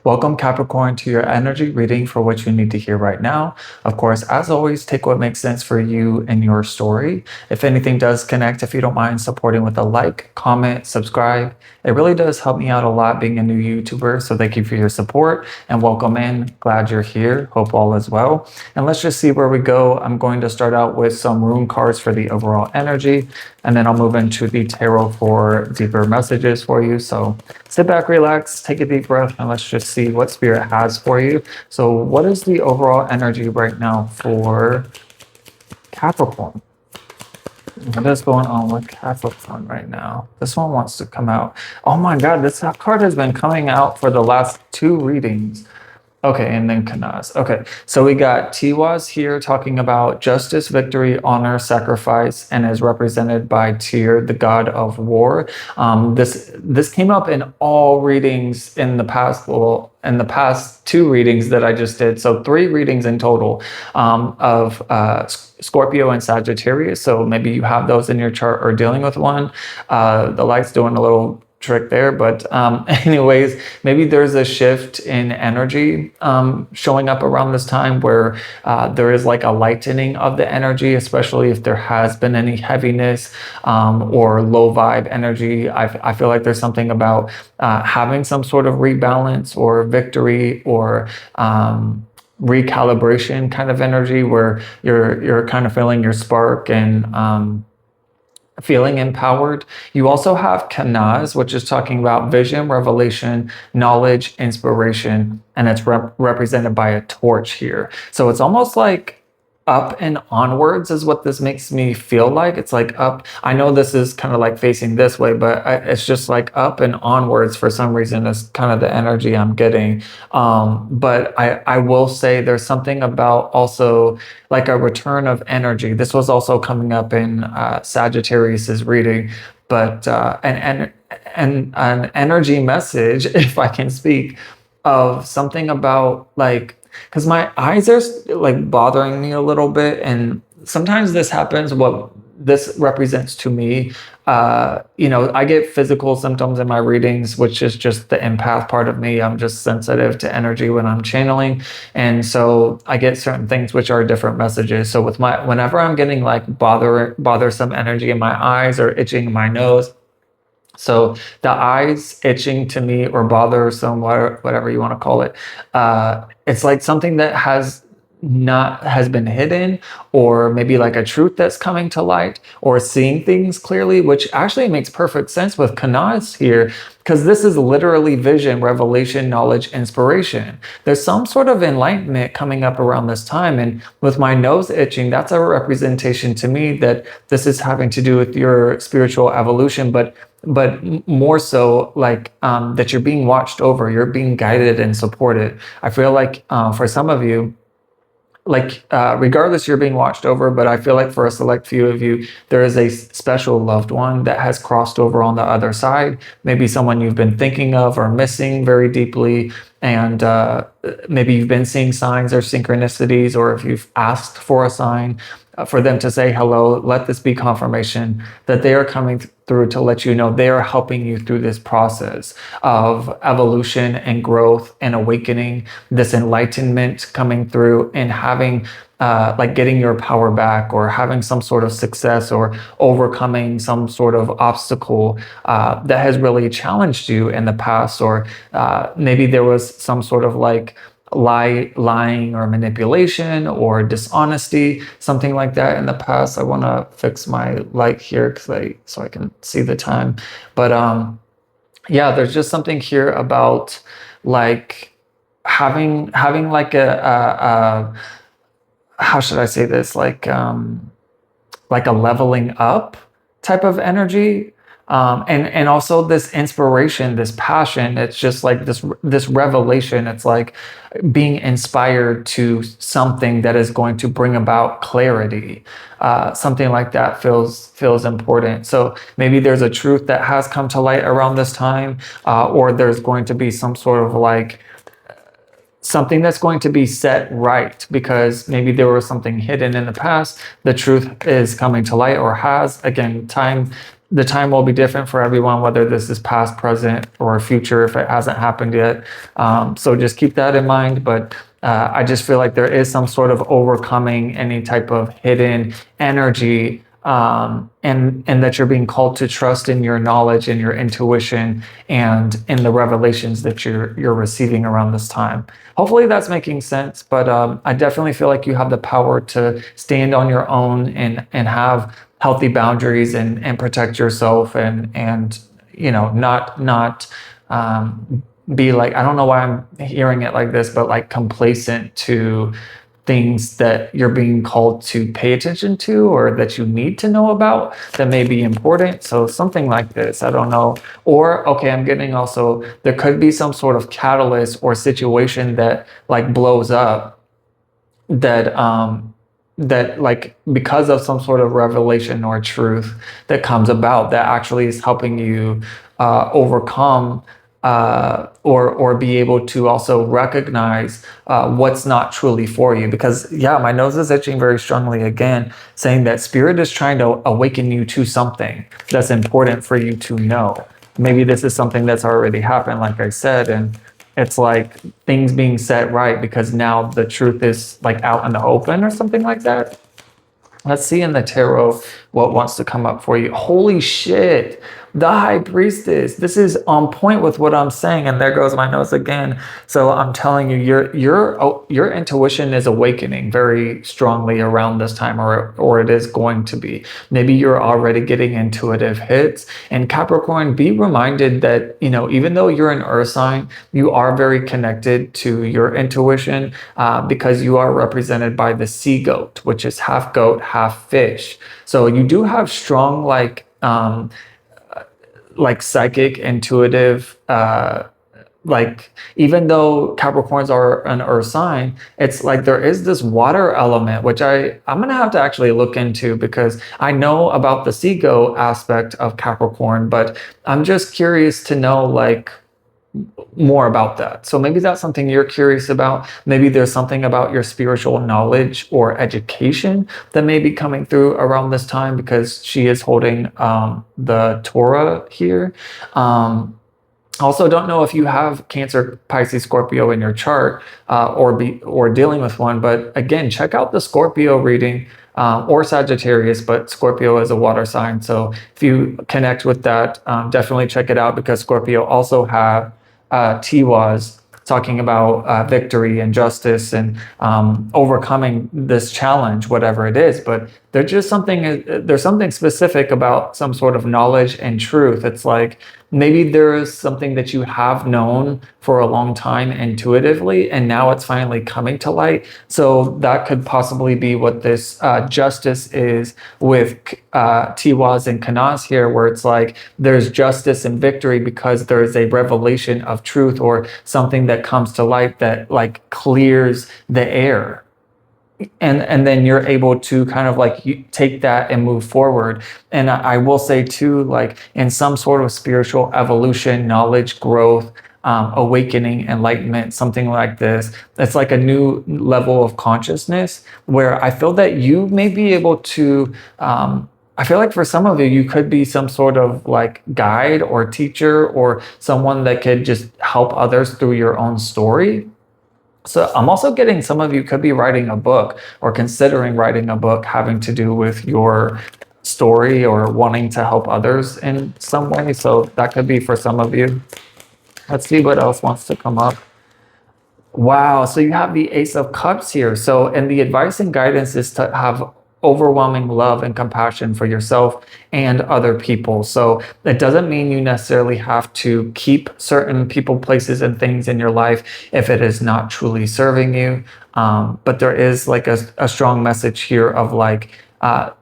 Welcome, Capricorn, to your energy reading for what you need to hear right now. Of course, as always, take what makes sense for you and your story. If anything does connect, if you don't mind supporting with a like, comment, subscribe, it really does help me out a lot being a new YouTuber. So thank you for your support and welcome in. Glad you're here. Hope all is well. And let's just see where we go. I'm going to start out with some rune cards for the overall energy, and then I'll move into the tarot for deeper messages for you. So sit back, relax, take a deep breath, and let's just see what Spirit has for you. So what is the overall energy right now for Capricorn? What is going on with Capricorn right now? This one wants to come out. Oh my God, this card has been coming out for the last two readings. Okay, and then Kanaz. Okay, so we got Tiwaz here talking about justice, victory, honor, sacrifice, and is represented by Tyr, the god of war. This came up in all readings in the past. Well, in the past two readings that I just did, so three readings in total of Scorpio and Sagittarius. So maybe you have those in your chart or dealing with one. The light's doing a little trick there, but anyways, maybe there's a shift in energy showing up around this time where there is like a lightening of the energy, especially if there has been any heaviness or low vibe energy. I feel like there's something about having some sort of rebalance or victory or recalibration kind of energy where you're kind of feeling your spark and feeling empowered. You also have Kanaz, which is talking about vision, revelation, knowledge, inspiration, and it's represented by a torch here. So it's almost like up and onwards is what this makes me feel like. It's like up. I know this is kind of like facing this way, but it's just like up and onwards for some reason is kind of the energy I'm getting. But I will say there's something about also like a return of energy. This was also coming up in Sagittarius's reading, but an energy message, if I can speak, of something about like, because my eyes are like bothering me a little bit, and sometimes this happens. What this represents to me, I get physical symptoms in my readings, which is just the empath part of me. I'm just sensitive to energy when I'm channeling, and so I get certain things which are different messages. So whenever I'm getting like bothersome energy in my eyes or itching in my nose. So the eyes itching to me or bothersome, whatever you want to call it, it's like something that has been hidden, or maybe like a truth that's coming to light, or seeing things clearly, which actually makes perfect sense with Kanaz here, because this is literally vision, revelation, knowledge, inspiration. There's some sort of enlightenment coming up around this time, and with my nose itching, that's a representation to me that this is having to do with your spiritual evolution, but more so like that you're being watched over, you're being guided and supported. I feel like for some of you, like regardless, you're being watched over, but I feel like for a select few of you, there is a special loved one that has crossed over on the other side, maybe someone you've been thinking of or missing very deeply, and maybe you've been seeing signs or synchronicities, or if you've asked for a sign for them to say hello, let this be confirmation that they are coming through to let you know they are helping you through this process of evolution and growth and awakening, this enlightenment coming through and having like getting your power back, or having some sort of success, or overcoming some sort of obstacle that has really challenged you in the past, or maybe there was some sort of like lying or manipulation or dishonesty, something like that in the past. I want to fix my light here so I can see the time. But yeah, there's just something here about like having like a how should I say this, like a leveling up type of energy. And also this inspiration, this passion. It's just like this revelation. It's like being inspired to something that is going to bring about clarity. Something like that feels important. So maybe there's a truth that has come to light around this time, or there's going to be some sort of like something that's going to be set right, because maybe there was something hidden in the past. The truth is coming to light, or has. Again, time the time will be different for everyone, whether this is past, present, or future if it hasn't happened yet. So just keep that in mind. But I just feel like there is some sort of overcoming any type of hidden energy, and that you're being called to trust in your knowledge and your intuition and in the revelations that you're receiving around this time. Hopefully that's making sense. But I definitely feel like you have the power to stand on your own and have healthy boundaries and protect yourself and not be like, I don't know why I'm hearing it like this, but like complacent to things that you're being called to pay attention to or that you need to know about that may be important. So something like this, I don't know. Or, okay, I'm getting also, there could be some sort of catalyst or situation that like blows up that that like because of some sort of revelation or truth that comes about that actually is helping you overcome or be able to also recognize what's not truly for you. Because yeah, my nose is itching very strongly again, saying that spirit is trying to awaken you to something that's important for you to know. Maybe this is something that's already happened, like I said, and it's like things being set right because now the truth is like out in the open or something like that. Let's see in the tarot what wants to come up for you. Holy shit. The High Priestess. This is on point with what I'm saying. And there goes my nose again. So I'm telling you, your intuition is awakening very strongly around this time, or it is going to be. Maybe you're already getting intuitive hits. And Capricorn, be reminded that, even though you're an earth sign, you are very connected to your intuition because you are represented by the sea goat, which is half goat, half fish. So you do have strong like psychic, intuitive, like even though Capricorns are an earth sign, it's like there is this water element, which I'm gonna have to actually look into because I know about the sea goat aspect of Capricorn, but I'm just curious to know like more about that. So maybe that's something you're curious about. Maybe there's something about your spiritual knowledge or education that may be coming through around this time because she is holding the Torah here. Also, don't know if you have Cancer, Pisces, Scorpio in your chart or dealing with one. But again, check out the Scorpio reading or Sagittarius, but Scorpio is a water sign. So if you connect with that, definitely check it out because Scorpio also have Tiwaz talking about victory and justice and overcoming this challenge, whatever it is. But there's something specific about some sort of knowledge and truth. It's like maybe there is something that you have known for a long time intuitively, and now it's finally coming to light. So that could possibly be what this justice is with Tiwaz and Kanaz here, where it's like there's justice and victory because there's a revelation of truth or something that comes to light that like clears the air. And then you're able to kind of like take that and move forward. And I will say too, like in some sort of spiritual evolution, knowledge growth, awakening, enlightenment, something like this, it's like a new level of consciousness where I feel that you may be able to I feel like for some of you, you could be some sort of like guide or teacher or someone that could just help others through your own story. So I'm also getting some of you could be writing a book or considering writing a book having to do with your story or wanting to help others in some way. So that could be for some of you. Let's see what else wants to come up. Wow. So you have the Ace of Cups here. So, and the advice and guidance is to have overwhelming love and compassion for yourself and other people. So it doesn't mean you necessarily have to keep certain people, places, and things in your life if it is not truly serving you. But there is like a strong message here of like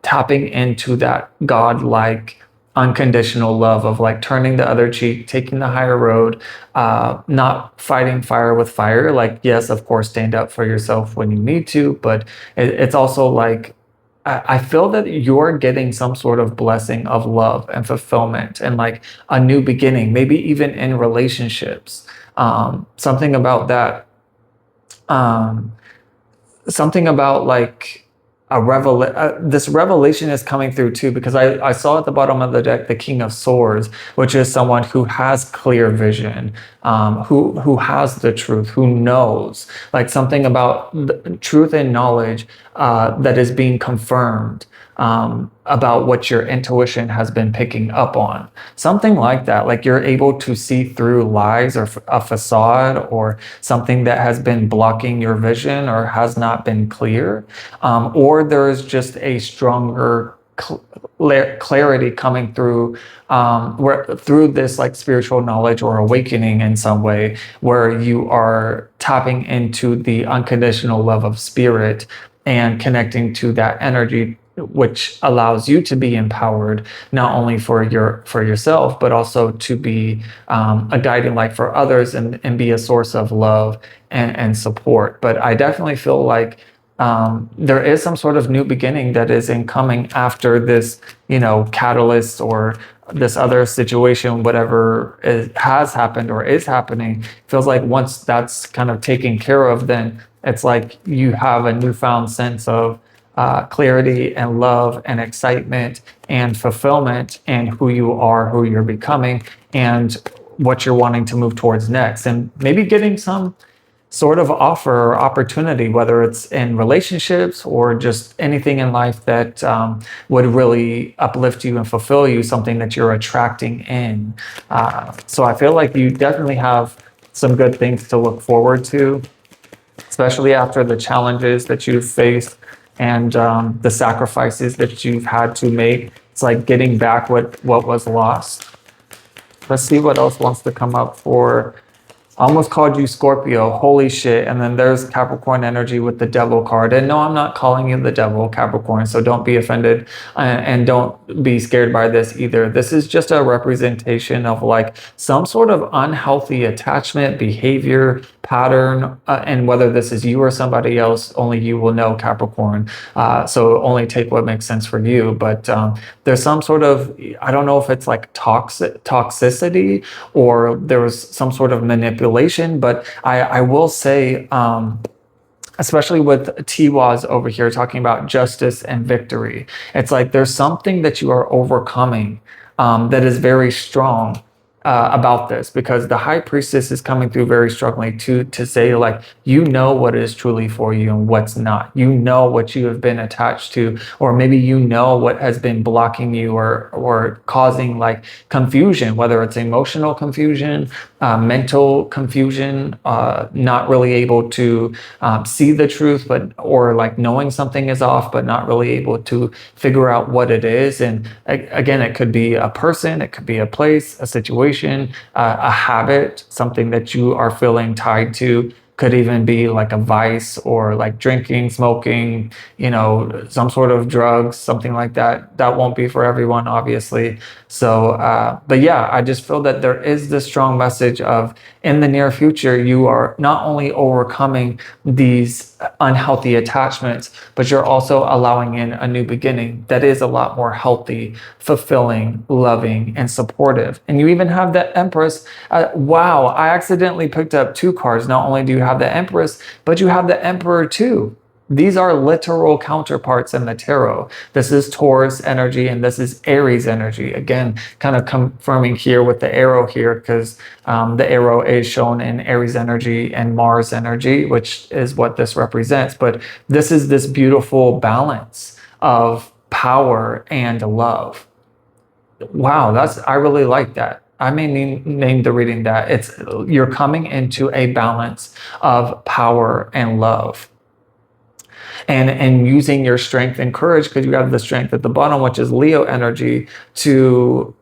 tapping into that God-like unconditional love of like turning the other cheek, taking the higher road, not fighting fire with fire. Like, yes, of course, stand up for yourself when you need to, but it's also like, I feel that you're getting some sort of blessing of love and fulfillment and like a new beginning, maybe even in relationships. Something about that. Something about like this revelation is coming through too, because I saw at the bottom of the deck the King of Swords, which is someone who has clear vision, who has the truth, who knows, like something about the truth and knowledge that is being confirmed, about what your intuition has been picking up on. Something like that, like you're able to see through lies or a facade or something that has been blocking your vision or has not been clear, or there is just a stronger clarity coming through, through this like spiritual knowledge or awakening in some way, where you are tapping into the unconditional love of spirit and connecting to that energy, which allows you to be empowered not only for yourself, but also to be a guiding light for others, and be a source of love and support. But I definitely feel like there is some sort of new beginning that is incoming after this, catalyst or this other situation, whatever has happened or is happening. Feels like once that's kind of taken care of, then it's like you have a newfound sense of clarity and love and excitement and fulfillment, and who you are, who you're becoming, and what you're wanting to move towards next, and maybe getting some sort of offer or opportunity, whether it's in relationships or just anything in life that would really uplift you and fulfill you, something that you're attracting in. So I feel like you definitely have some good things to look forward to, especially after the challenges that you've faced and the sacrifices that you've had to make. It's like getting back what was lost. Let's see what else wants to come up for. I almost called you Scorpio. Holy shit. And then there's Capricorn energy with the devil card. And no, I'm not calling you the devil, Capricorn. So don't be offended, and don't be scared by this either. This is just a representation of like some sort of unhealthy attachment behavior pattern. And whether this is you or somebody else, only you will know, Capricorn. So only take what makes sense for you. But there's some sort of, I don't know if it's like toxicity, or there was some sort of manipulation, but I will say, especially with Tiwaz over here talking about justice and victory, it's like there's something that you are overcoming that is very strong about this, because the high priestess is coming through very strongly to say, like, what is truly for you and what's not. What you have been attached to, or maybe what has been blocking you or causing like confusion, whether it's emotional confusion, mental confusion, not really able to see the truth, or like knowing something is off, but not really able to figure out what it is. And again, it could be a person, it could be a place, a situation, a habit, something that you are feeling tied to. Could even be like a vice, or like drinking, smoking, some sort of drugs, something like that. That won't be for everyone, obviously. So, but yeah, I just feel that there is this strong message of, in the near future, you are not only overcoming these unhealthy attachments, but you're also allowing in a new beginning that is a lot more healthy, fulfilling, loving, and supportive. And you even have the Empress. Wow, I accidentally picked up two cards. Not only do you have the Empress, but you have the Emperor too. These are literal counterparts in the tarot. This is Taurus energy, and this is Aries energy. Again, kind of confirming here with the arrow here, because the arrow is shown in Aries energy and Mars energy, which is what this represents. But this is this beautiful balance of power and love. Wow, I really like that. I may name the reading that. You're coming into a balance of power and love. And using your strength and courage, because you have the strength at the bottom, which is Leo energy, to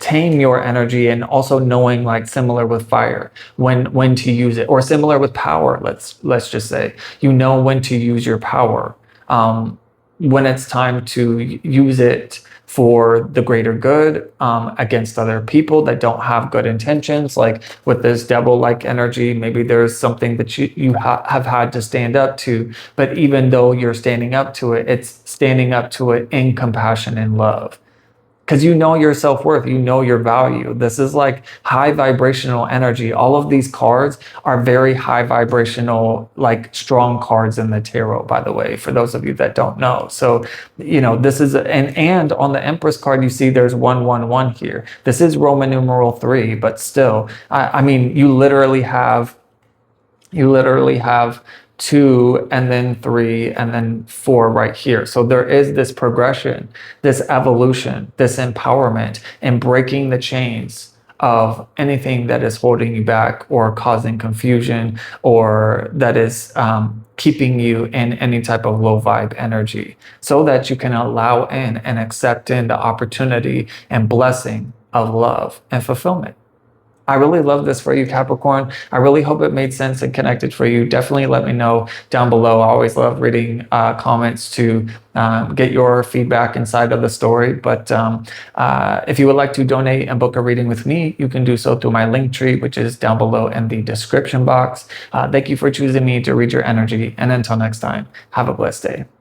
tame your energy, and also knowing, like similar with fire, when to use it, or similar with power. Let's just say when to use your power, when it's time to use it for the greater good, against other people that don't have good intentions. Like with this devil-like energy, maybe there's something that you have had to stand up to, but even though you're standing up to it, it's standing up to it in compassion and love. because you know your self-worth, you know your value. This is like high vibrational energy. All of these cards are very high vibrational, like strong cards in the tarot, by the way, for those of you that don't know. So, this is, and on the Empress card, you see there's 111 here. This is Roman numeral 3, but still, I mean, you literally have 2 and then 3 and then 4 right here. So there is this progression, this evolution, this empowerment, and breaking the chains of anything that is holding you back or causing confusion, or that is keeping you in any type of low vibe energy, so that you can allow in and accept in the opportunity and blessing of love and fulfillment. I really love this for you, Capricorn. I really hope it made sense and connected for you. Definitely let me know down below. I always love reading comments to get your feedback inside of the story. But if you would like to donate and book a reading with me, you can do so through my link tree, which is down below in the description box. Thank you for choosing me to read your energy. And until next time, have a blessed day.